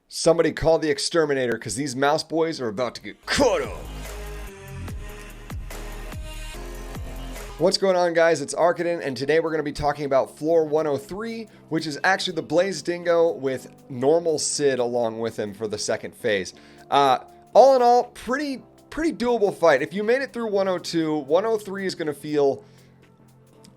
Somebody call the exterminator because these mouse boys are about to get cut up. What's going on, guys? It's Arkaden, and today we're going to be talking about floor 103, which is actually the Blaze Dingo with normal Cidd along with him for the second phase. All in all, pretty doable fight. If you made it through 102, 103 is going to feel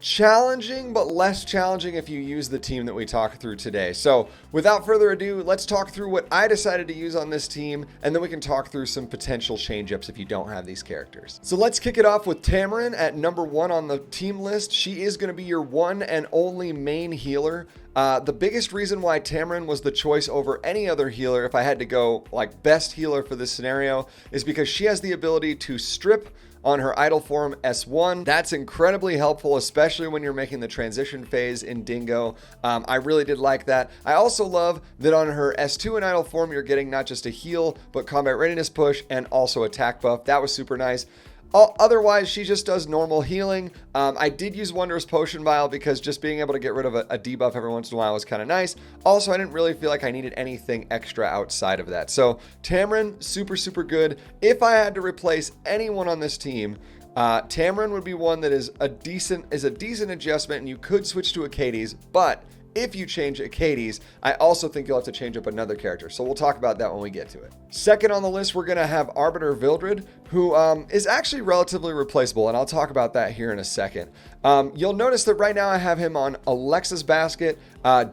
challenging, but less challenging if you use the team that we talk through today. So without further ado, let's talk through what I decided to use on this team, and then we can talk through some potential change-ups if you don't have these characters. So let's kick it off with Tamarinne at number 1 on the team list. She is going to be your one and only main healer. The biggest reason why Tamron was the choice over any other healer, if I had to go like best healer for this scenario, is because she has the ability to strip on her idle form S1. That's incredibly helpful, especially when you're making the transition phase in Dingo. I really did like that. I also love that on her S2 and idle form, you're getting not just a heal, but combat readiness push and also attack buff. That was super nice. Otherwise, she just does normal healing. I did use Wondrous Potion Vial because just being able to get rid of a debuff every once in a while was kind of nice. Also, I didn't really feel like I needed anything extra outside of that. So Tamron, super good. If I had to replace anyone on this team, Tamron would be one that is a decent adjustment, and you could switch to Acades, but if you change Acades, I also think you'll have to change up another character. So we'll talk about that when we get to it. Second on the list, we're going to have Arbiter Vildrid, who is actually relatively replaceable, and I'll talk about that here in a second. You'll notice that right now I have him on Alexa's Basket.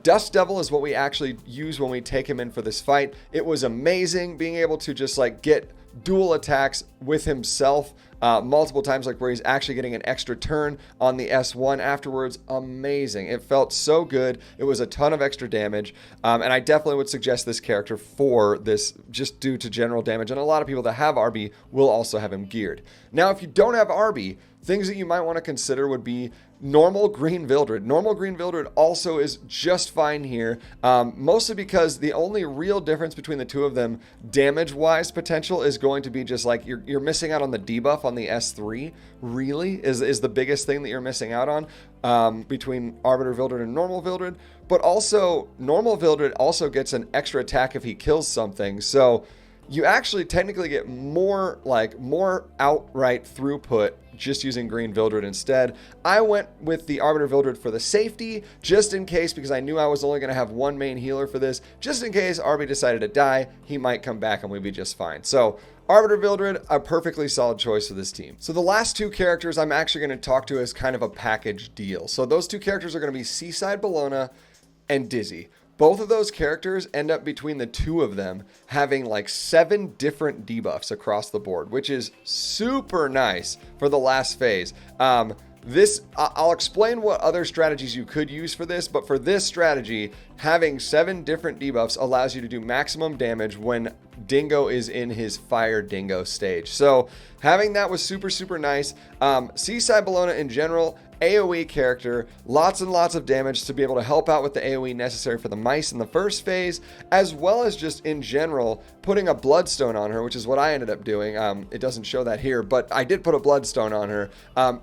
Dust Devil is what we actually use when we take him in for this fight. It was amazing being able to just like get dual attacks with himself multiple times, like where he's actually getting an extra turn on the S1 afterwards. Amazing. It felt so good. It was a ton of extra damage, and I definitely would suggest this character for this just due to general damage, and a lot of people that have Arby will also have him geared. Now, if you don't have Arby, things that you might want to consider would be normal Green Vildrid. Normal Green Vildrid also is just fine here, mostly because the only real difference between the two of them damage-wise potential is going to be just like you're missing out on the debuff on the S3, really, is the biggest thing that you're missing out on between Arbiter Vildrid and normal Vildrid. But also, normal Vildrid also gets an extra attack if he kills something, so you actually technically get more outright throughput just using Green Vildrid instead. I went with the Arbiter Vildrid for the safety, just in case, because I knew I was only going to have one main healer for this. Just in case Arby decided to die, he might come back and we'd be just fine. So Arbiter Vildrid, a perfectly solid choice for this team. So the last two characters I'm actually going to talk to as kind of a package deal. So those two characters are going to be Seaside Bellona and Dizzy. Both of those characters end up between the two of them having like 7 different debuffs across the board, which is super nice for the last phase. I'll explain what other strategies you could use for this, but for this strategy, having 7 different debuffs allows you to do maximum damage when Dingo is in his Fire Dingo stage. So having that was super nice. Seaside Bellona in general, AoE character, lots and lots of damage to be able to help out with the AoE necessary for the mice in the first phase, as well as just in general putting a bloodstone on her, which is what I ended up doing. It doesn't show that here, but I did put a bloodstone on her.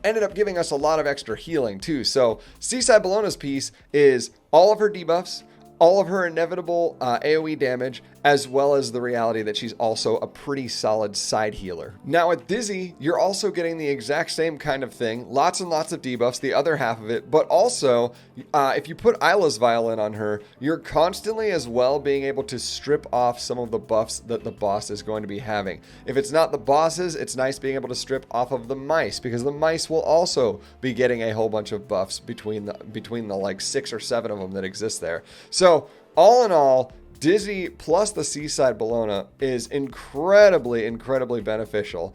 Ended up giving us a lot of extra healing too. So Seaside Bellona's piece is all of her debuffs, all of her inevitable AoE damage, as well as the reality that she's also a pretty solid side healer. Now with Dizzy, you're also getting the exact same kind of thing. Lots and lots of debuffs, the other half of it, but also if you put Isla's Violin on her, you're constantly as well being able to strip off some of the buffs that the boss is going to be having. If it's not the bosses, it's nice being able to strip off of the mice, because the mice will also be getting a whole bunch of buffs between the like 6 or 7 of them that exist there. So all in all, Dizzy plus the Seaside Bellona is incredibly beneficial.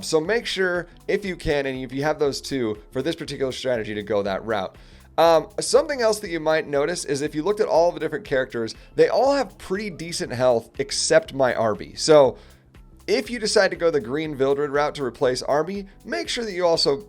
So make sure, if you can, and if you have those two, for this particular strategy to go that route. Something else that you might notice is if you looked at all the different characters, they all have pretty decent health except my Arby. So if you decide to go the Green Vildrid route to replace Arby, make sure that you also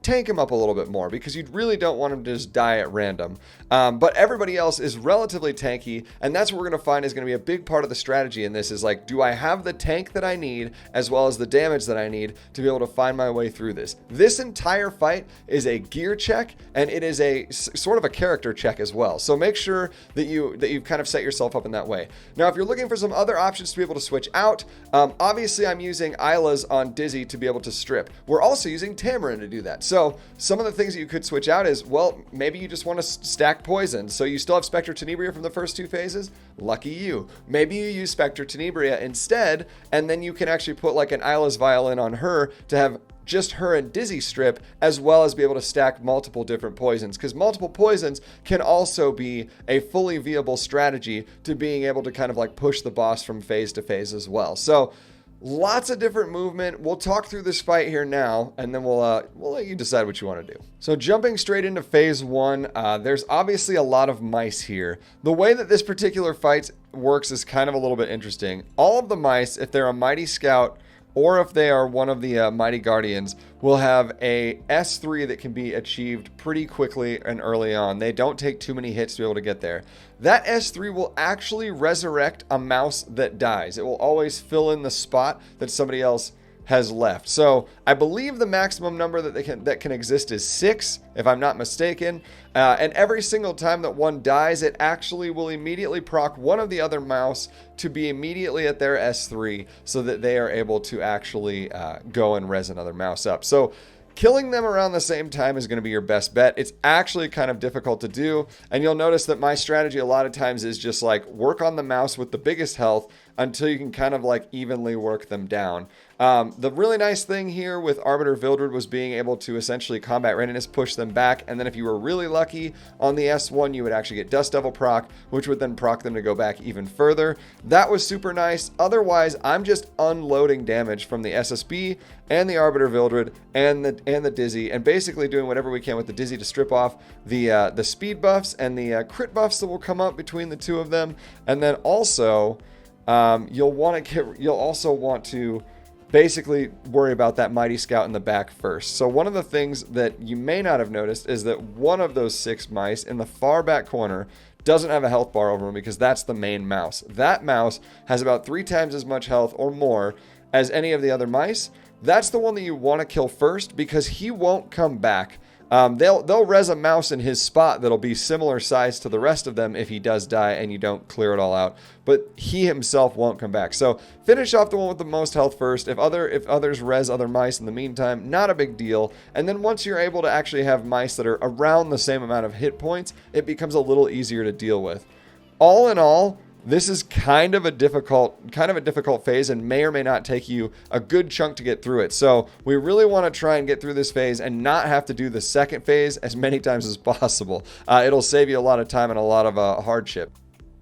tank him up a little bit more because you really don't want him to just die at random. But everybody else is relatively tanky, and that's what we're going to find is going to be a big part of the strategy in this is like, do I have the tank that I need as well as the damage that I need to be able to find my way through this? This entire fight is a gear check, and it is a sort of a character check as well. So make sure that you've kind of set yourself up in that way. Now, if you're looking for some other options to be able to switch out, obviously I'm using Isla's on Dizzy to be able to strip. We're also using Tamron to do that. So some of the things that you could switch out is, well, maybe you just want to stack poison. So you still have Spectre Tenebria from the first 2 phases. Lucky you. Maybe you use Spectre Tenebria instead, and then you can actually put like an Isla's Violin on her to have just her and Dizzy strip, as well as be able to stack multiple different poisons, because multiple poisons can also be a fully viable strategy to being able to kind of like push the boss from phase to phase as well. So lots of different movement. We'll talk through this fight here now, and then we'll let you decide what you want to do. So jumping straight into phase 1, there's obviously a lot of mice here. The way that this particular fight works is kind of a little bit interesting. All of the mice, if they're a Mighty Scout, or if they are one of the Mighty Guardians, will have a S3 that can be achieved pretty quickly and early on. They don't take too many hits to be able to get there. That S3 will actually resurrect a mouse that dies. It will always fill in the spot that somebody else has left. So I believe the maximum number that can exist is 6, if I'm not mistaken. And every single time that one dies, it actually will immediately proc one of the other mouse to be immediately at their S3 so that they are able to actually go and res another mouse up. So killing them around the same time is going to be your best bet. It's actually kind of difficult to do, and you'll notice that my strategy a lot of times is just like work on the mouse with the biggest health until you can kind of like evenly work them down. The really nice thing here with Arbiter Vildrid was being able to essentially combat readiness push them back, and then if you were really lucky on the S1, you would actually get Dust Devil proc, which would then proc them to go back even further. That was super nice. Otherwise, I'm just unloading damage from the SSB and the Arbiter Vildrid and the Dizzy, and basically doing whatever we can with the Dizzy to strip off the speed buffs and the crit buffs that will come up between the two of them. And then also you'll also want to basically worry about that Mighty Scout in the back first. So one of the things that you may not have noticed is that one of those 6 mice in the far back corner doesn't have a health bar over him because that's the main mouse. That mouse has about 3 times as much health or more as any of the other mice. That's the one that you want to kill first because he won't come back. They'll res a mouse in his spot that'll be similar size to the rest of them if he does die and you don't clear it all out, but he himself won't come back. So finish off the one with the most health first. If others res other mice in the meantime, not a big deal. And then once you're able to actually have mice that are around the same amount of hit points, it becomes a little easier to deal with. All in all, this is kind of a difficult phase and may or may not take you a good chunk to get through it. So we really want to try and get through this phase and not have to do the second phase as many times as possible. It'll save you a lot of time and a lot of hardship.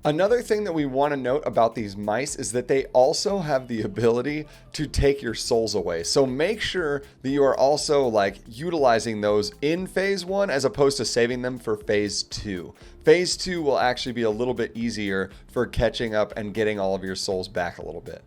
Another thing that we want to note about these mice is that they also have the ability to take your souls away. So make sure that you are also like utilizing those in phase 1 as opposed to saving them for phase 2. Phase 2 will actually be a little bit easier for catching up and getting all of your souls back a little bit.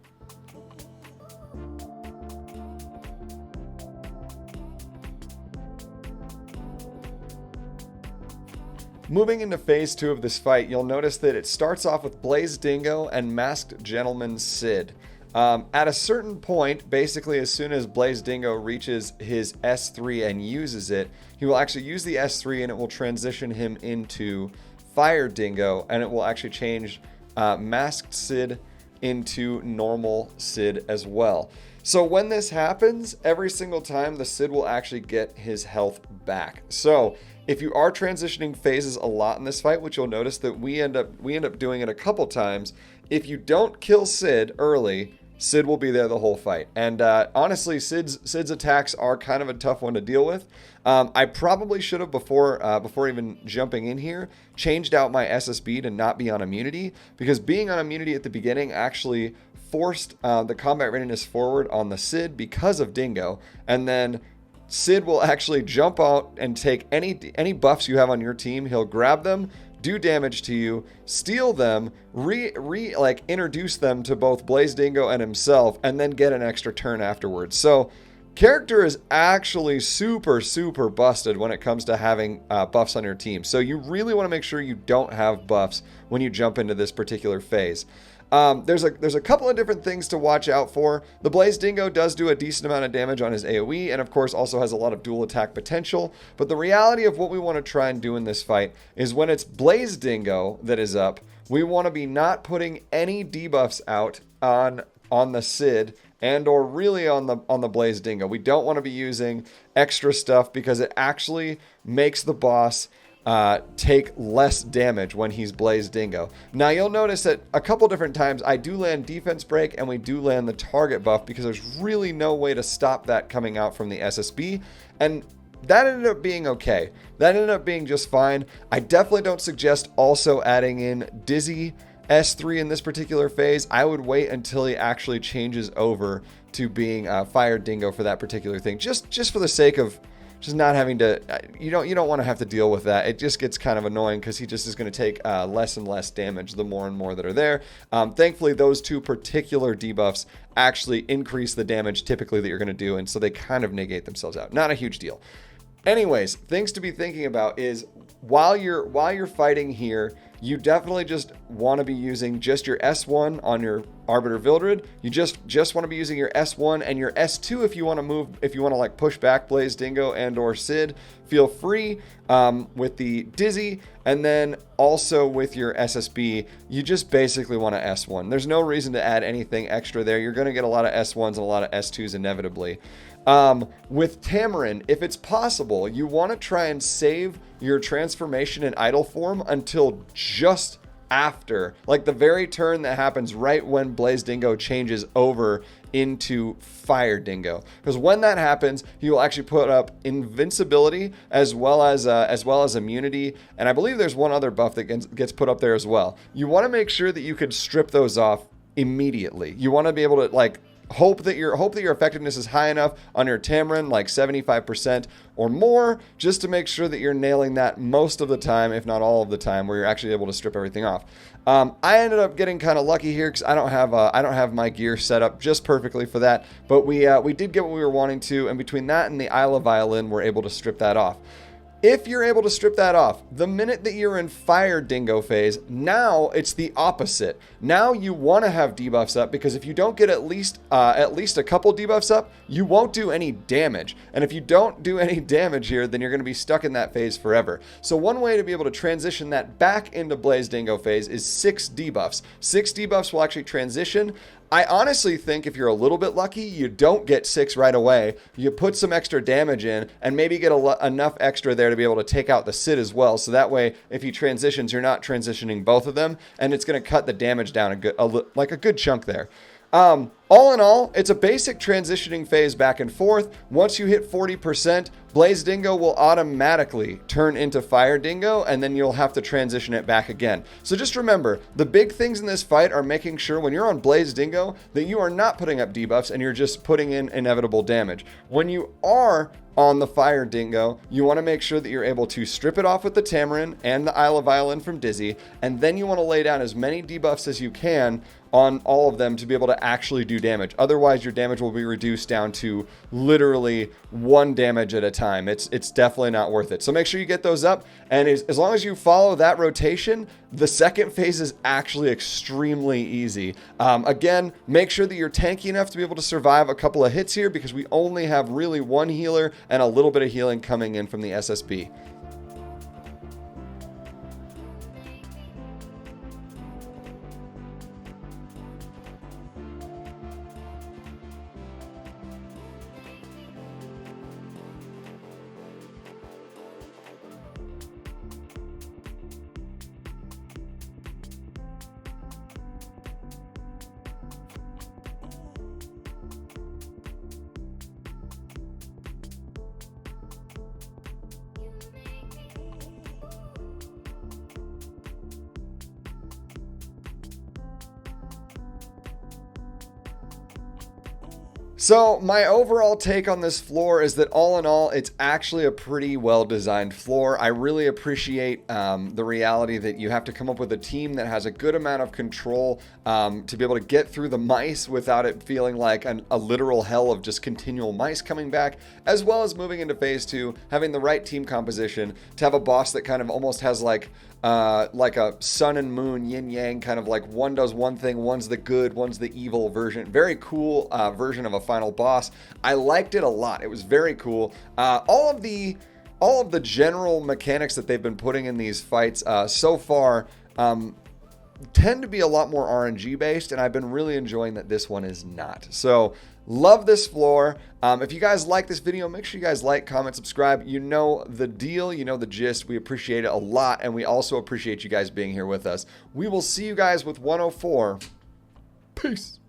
Moving into phase 2 of this fight, you'll notice that it starts off with Blaze Dingo and Masked Gentleman Cidd. At a certain point, basically as soon as Blaze Dingo reaches his S3 and uses it, he will actually use the S3 and it will transition him into Fire Dingo, and it will actually change Masked Cidd into normal Cidd as well. So when this happens, every single time the Cidd will actually get his health back. So if you are transitioning phases a lot in this fight, which you'll notice that we end up doing it a couple times, if you don't kill Cidd early, Cidd will be there the whole fight. And honestly, Cidd's attacks are kind of a tough one to deal with. I probably should have, before even jumping in here, changed out my SSB to not be on immunity, because being on immunity at the beginning actually forced the combat readiness forward on the Cidd because of Dingo, and then Cidd will actually jump out and take any buffs you have on your team. He'll grab them, do damage to you, steal them, introduce them to both Blaze Dingo and himself, and then get an extra turn afterwards. So character is actually super, super busted when it comes to having buffs on your team. So you really want to make sure you don't have buffs when you jump into this particular phase. There's a couple of different things to watch out for. The Blaze Dingo does do a decent amount of damage on his AoE, and of course also has a lot of dual attack potential. But the reality of what we want to try and do in this fight is when it's Blaze Dingo that is up, we want to be not putting any debuffs out on the Cidd and or really on the Blaze Dingo. We don't want to be using extra stuff because it actually makes the boss take less damage when he's Blaze Dingo. Now you'll notice that a couple different times I do land defense break and we do land the target buff because there's really no way to stop that coming out from the SSB, and that ended up being okay. That ended up being just fine. I definitely don't suggest also adding in Dizzy S3 in this particular phase. I would wait until he actually changes over to being Fire Dingo for that particular thing, just for the sake of just not having to, you don't want to have to deal with that. It just gets kind of annoying because he just is going to take less and less damage the more and more that are there. Thankfully, those two particular debuffs actually increase the damage typically that you're going to do, and so they kind of negate themselves out. Not a huge deal. Anyways, things to be thinking about is while you're fighting here, you definitely just want to be using just your S1 on your Arbiter Vildrid. You just want to be using your S1 and your S2 if you want to move, if you want to like push back Blaze Dingo and or Cidd. Feel free with the Dizzy, and then also with your SSB, you just basically want to S1. There's no reason to add anything extra there. You're going to get a lot of S1s and a lot of S2s inevitably. With Tamarinne, if it's possible, you want to try and save your transformation in idle form until just after, like the very turn that happens right when Blaze Dingo changes over into Fire Dingo, because when that happens, he will actually put up invincibility as well as immunity, and I believe there's one other buff that gets put up there as well. You want to make sure that you can strip those off immediately. You want to be able to like hope that your effectiveness is high enough on your Tamron, like 75% or more, just to make sure that you're nailing that most of the time, if not all of the time, where you're actually able to strip everything off. I ended up getting kind of lucky here because I don't have my gear set up just perfectly for that, but we did get what we were wanting to, and between that and the Isle of Violin, we're able to strip that off. If you're able to strip that off, the minute that you're in Fire Dingo phase, now it's the opposite. Now you want to have debuffs up, because if you don't get at least a couple debuffs up, you won't do any damage. And if you don't do any damage here, then you're going to be stuck in that phase forever. So one way to be able to transition that back into Blaze Dingo phase is 6 debuffs. 6 debuffs will actually transition. I honestly think if you're a little bit lucky, you don't get 6 right away. You put some extra damage in and maybe get enough extra there to be able to take out the Cidd as well. So that way, if he transitions, you're not transitioning both of them, and it's going to cut the damage down a good chunk there. All in all, it's a basic transitioning phase back and forth. Once you hit 40%, Blaze Dingo will automatically turn into Fire Dingo, and then you'll have to transition it back again. So just remember, the big things in this fight are making sure when you're on Blaze Dingo that you are not putting up debuffs and you're just putting in inevitable damage. When you are on the Fire Dingo, you want to make sure that you're able to strip it off with the Tamarinne and the Isle of Violin from Dizzy, and then you want to lay down as many debuffs as you can on all of them to be able to actually do damage. Otherwise, your damage will be reduced down to literally 1 damage at a time. It's definitely not worth it. So make sure you get those up, and as long as you follow that rotation, the second phase is actually extremely easy. Again, make sure that you're tanky enough to be able to survive a couple of hits here, because we only have really 1 healer and a little bit of healing coming in from the SSB. So my overall take on this floor is that all in all, it's actually a pretty well designed floor. I really appreciate the reality that you have to come up with a team that has a good amount of control to be able to get through the mice without it feeling like a literal hell of just continual mice coming back, as well as moving into phase 2, having the right team composition to have a boss that kind of almost has like a sun and moon, yin yang, kind of like one does one thing, one's the good, one's the evil version. Very cool version of a final boss. I liked it a lot. It was very cool. All of the general mechanics that they've been putting in these fights so far tend to be a lot more RNG based, and I've been really enjoying that this one is not. So love this floor. If you guys like this video, make sure you guys like, comment, subscribe. You know the deal, you know the gist. We appreciate it a lot, and we also appreciate you guys being here with us. We will see you guys with 104. Peace.